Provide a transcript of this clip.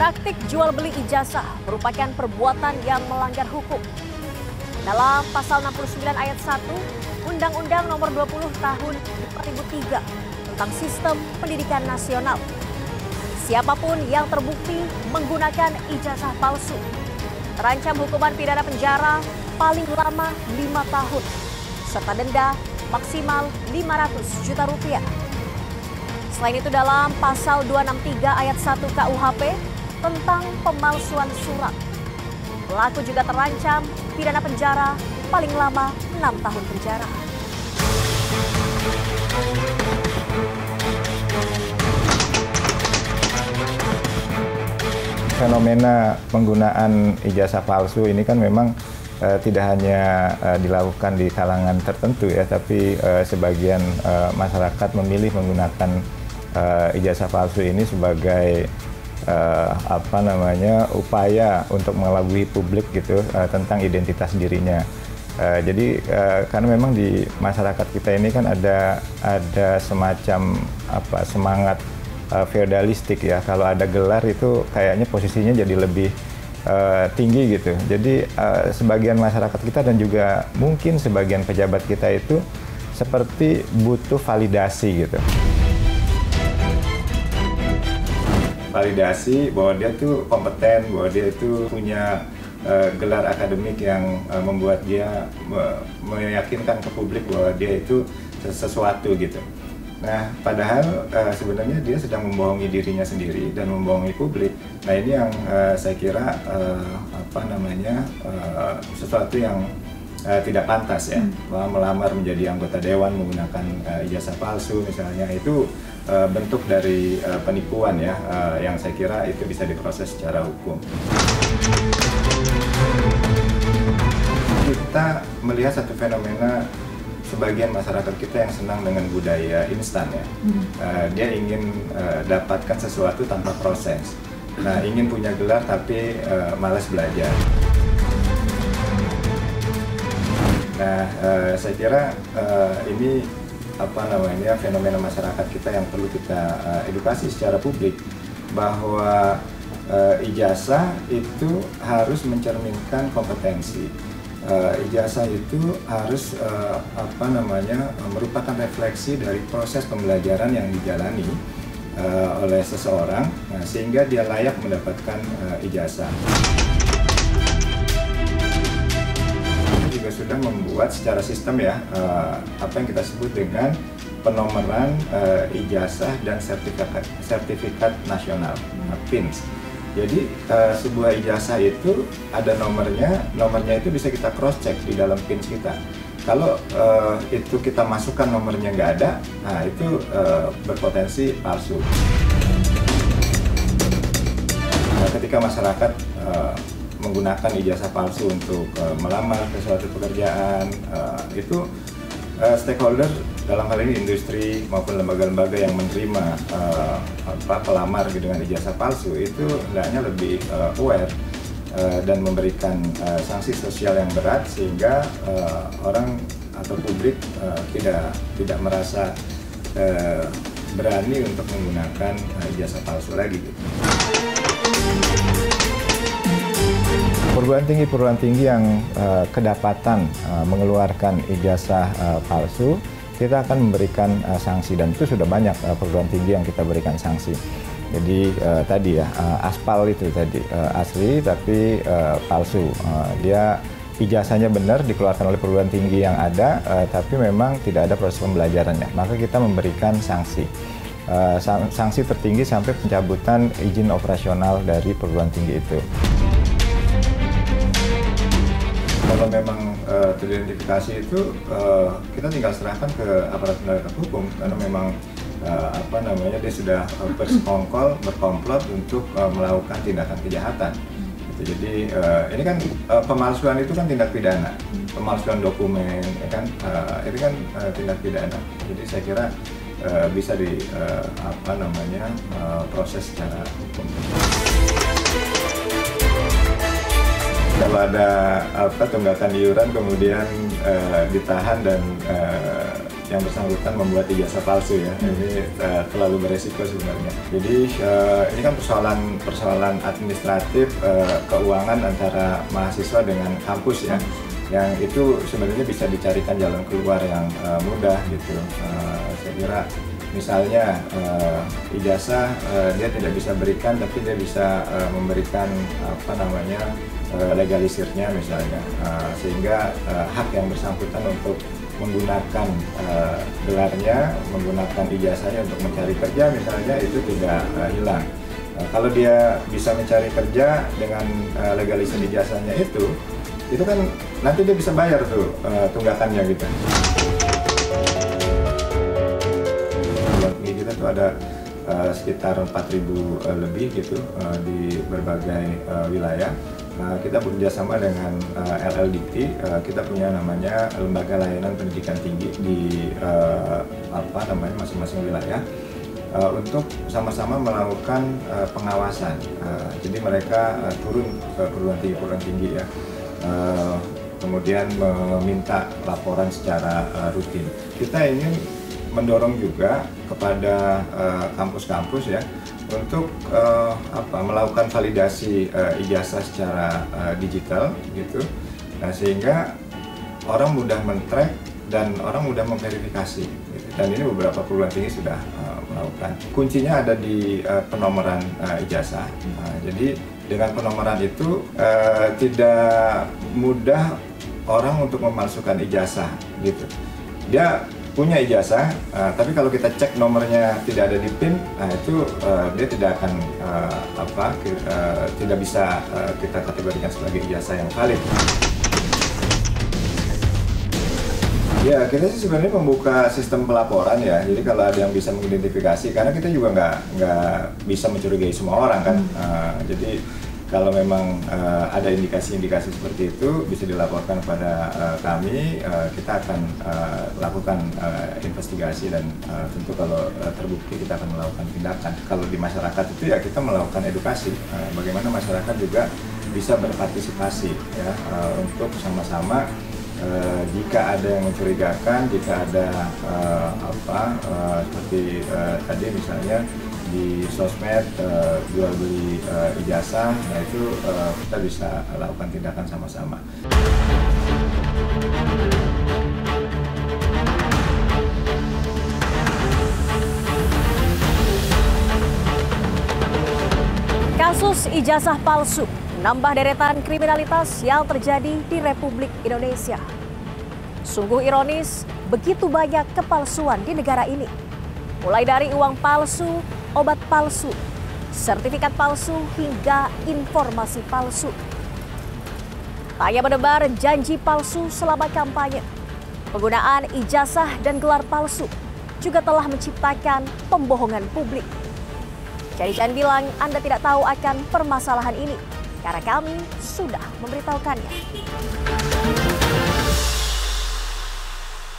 Praktik jual beli ijazah merupakan perbuatan yang melanggar hukum. Dalam pasal 69 ayat 1 Undang-Undang Nomor 20 Tahun 2003 tentang Sistem Pendidikan Nasional. Siapapun yang terbukti menggunakan ijazah palsu terancam hukuman pidana penjara paling lama 5 tahun serta denda maksimal 500 juta rupiah. Selain itu dalam pasal 263 ayat 1 KUHP tentang pemalsuan surat, pelaku juga terancam pidana penjara paling lama 6 tahun penjara. Fenomena penggunaan ijazah palsu ini kan memang tidak hanya dilakukan di kalangan tertentu ya, tapi sebagian masyarakat memilih menggunakan ijazah palsu ini sebagai upaya untuk mengelabui publik gitu tentang identitas dirinya. Jadi karena memang di masyarakat kita ini kan ada semacam semangat feodalistik ya. Kalau ada gelar itu kayaknya posisinya jadi lebih tinggi gitu. Jadi sebagian masyarakat kita dan juga mungkin sebagian pejabat kita itu seperti butuh validasi gitu. Validasi bahwa dia tuh kompeten, bahwa dia itu punya gelar akademik yang membuat dia meyakinkan ke publik bahwa dia itu sesuatu gitu. Nah, padahal sebenarnya dia sedang membohongi dirinya sendiri dan membohongi publik. Nah, ini yang saya kira sesuatu yang tidak pantas ya. Melamar menjadi anggota dewan menggunakan ijazah palsu misalnya, itu bentuk dari penipuan ya, yang saya kira itu bisa diproses secara hukum. Kita melihat satu fenomena sebagian masyarakat kita yang senang dengan budaya instan ya. Dia ingin dapatkan sesuatu tanpa proses. Nah, ingin punya gelar tapi malas belajar. Nah, saya kira ini fenomena masyarakat kita yang perlu kita edukasi secara publik, bahwa ijazah itu harus mencerminkan kompetensi. Ijazah itu harus merupakan refleksi dari proses pembelajaran yang dijalani oleh seseorang, sehingga dia layak mendapatkan ijazah. Juga sudah membuat secara sistem ya apa yang kita sebut dengan penomoran ijazah dan sertifikat nasional (PINS). Jadi sebuah ijazah itu ada nomornya itu bisa kita cross check di dalam PINS kita. Kalau itu kita masukkan nomornya nggak ada, nah itu berpotensi palsu. Nah, ketika masyarakat menggunakan ijazah palsu untuk melamar ke suatu pekerjaan, itu stakeholder dalam hal ini industri maupun lembaga-lembaga yang menerima pelamar dengan ijazah palsu itu hendaknya lebih aware dan memberikan sanksi sosial yang berat, sehingga orang atau publik tidak merasa berani untuk menggunakan ijazah palsu lagi gitu. Perguruan tinggi yang kedapatan mengeluarkan ijazah palsu, kita akan memberikan sanksi, dan itu sudah banyak perguruan tinggi yang kita berikan sanksi. Jadi tadi ya, aspal itu tadi asli tapi palsu. Dia ijazahnya benar dikeluarkan oleh perguruan tinggi yang ada, tapi memang tidak ada proses pembelajarannya. Maka kita memberikan sanksi. Sanksi tertinggi sampai pencabutan izin operasional dari perguruan tinggi itu. Kalau memang teridentifikasi itu kita tinggal serahkan ke aparat penegak hukum, karena memang dia sudah bersekongkol, berkomplot untuk melakukan tindakan kejahatan. Jadi ini kan pemalsuan itu kan tindak pidana, pemalsuan dokumen, ya kan, ini kan tindak pidana. Jadi saya kira bisa proses secara hukum. Kalau ada tunggakan iuran kemudian ditahan dan yang bersangkutan membuat ijazah palsu ya. Ini terlalu beresiko sebenarnya. Jadi ini kan persoalan administratif keuangan antara mahasiswa dengan kampus ya. Yang itu sebenarnya bisa dicarikan jalan keluar yang mudah gitu. Saya kira misalnya ijazah dia tidak bisa berikan, tapi dia bisa memberikan legalisirnya misalnya, sehingga hak yang bersangkutan untuk menggunakan gelarnya, menggunakan ijazahnya untuk mencari kerja misalnya itu tidak hilang. Kalau dia bisa mencari kerja dengan legalisir ijazahnya itu kan nanti dia bisa bayar tuh tunggakannya gitu. Kita tuh ada sekitar 4.000 lebih gitu di berbagai wilayah. Kita bekerjasama dengan LLDT, kita punya namanya Lembaga Layanan Pendidikan Tinggi di masing-masing wilayah untuk sama-sama melakukan pengawasan. Jadi mereka turun ke perguruan tinggi ya, kemudian meminta laporan secara rutin. Kita ingin mendorong juga kepada kampus-kampus ya untuk melakukan validasi ijazah secara digital gitu, sehingga orang mudah men-track dan orang mudah memverifikasi gitu. Dan ini beberapa perguruan tinggi sudah melakukan. Kuncinya ada di penomoran ijazah. Jadi dengan penomoran itu tidak mudah orang untuk memalsukan ijazah gitu. Dia punya ijazah, tapi kalau kita cek nomornya tidak ada di PIN, itu dia tidak akan tidak bisa kita kategorikan sebagai ijazah yang valid. Ya, kita sih sebenarnya membuka sistem pelaporan ya. Jadi kalau ada yang bisa mengidentifikasi, karena kita juga nggak bisa mencurigai semua orang kan. Jadi kalau memang ada indikasi-indikasi seperti itu bisa dilaporkan kepada kami, kita akan lakukan investigasi dan tentu kalau terbukti kita akan melakukan tindakan. Kalau di masyarakat itu ya kita melakukan edukasi, bagaimana masyarakat juga bisa berpartisipasi ya untuk sama-sama jika ada yang mencurigakan, jika ada seperti tadi misalnya di sosmed jual beli ijazah, nah itu kita bisa lakukan tindakan sama-sama. Kasus ijazah palsu menambah deretan kriminalitas yang terjadi di Republik Indonesia. Sungguh ironis, begitu banyak kepalsuan di negara ini. Mulai dari uang palsu, obat palsu, sertifikat palsu, hingga informasi palsu. Tak hanya menebar janji palsu selama kampanye, penggunaan ijazah dan gelar palsu juga telah menciptakan pembohongan publik. Jadi jangan bilang Anda tidak tahu akan permasalahan ini, karena kami sudah memberitahukannya.